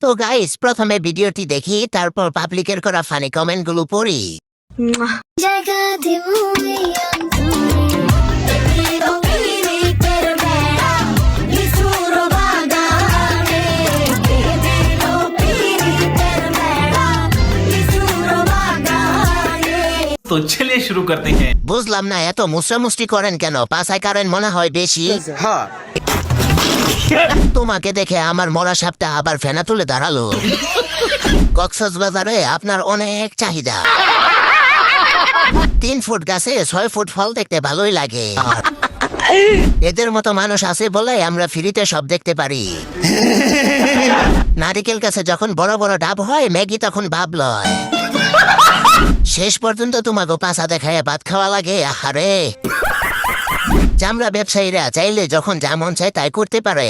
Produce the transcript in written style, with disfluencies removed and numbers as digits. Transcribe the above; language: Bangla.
তো গাইস, প্রথমে ভিডিওটি দেখি, তারপর পাবলিকের করা ফানি কমেন্টগুলো পড়ি। জায়গা দেবো এই অন্তরে, পীড়িতের বেড়া বিছুর বাগানে, পীড়িতের বেড়া বিছুর বাগানে। तो चलिए शुरू करते हैं। বুঝলাম না, এত মুসরামুষ্টি করেন কেন? পাছায় কারেন মনে হয় বেশি। তোমাকে দেখে আমার মরা সাপটা আবার ফেনা তুলে দাঁড়ালো। কক্সবাজারে আপনার অনেক চাহিদা। 3 ফুট গাছে 6 ফুট ফল দেখতে ভালোই লাগে। এদের মতো মানুষ আছে বলে আমরা ফ্রিতে সব দেখতে পারি। নারিকেল গাছে যখন বড় বড় ডাব হয়, ম্যাগি তখন ভাব লয়। শেষ পর্যন্ত তোমাকে পাছা দেখায় ভাত খাওয়া লাগে। আহারে, চামড়া ব্যবসায়ীরা চাইলে যখন যা মন চায় তাই করতে পারে।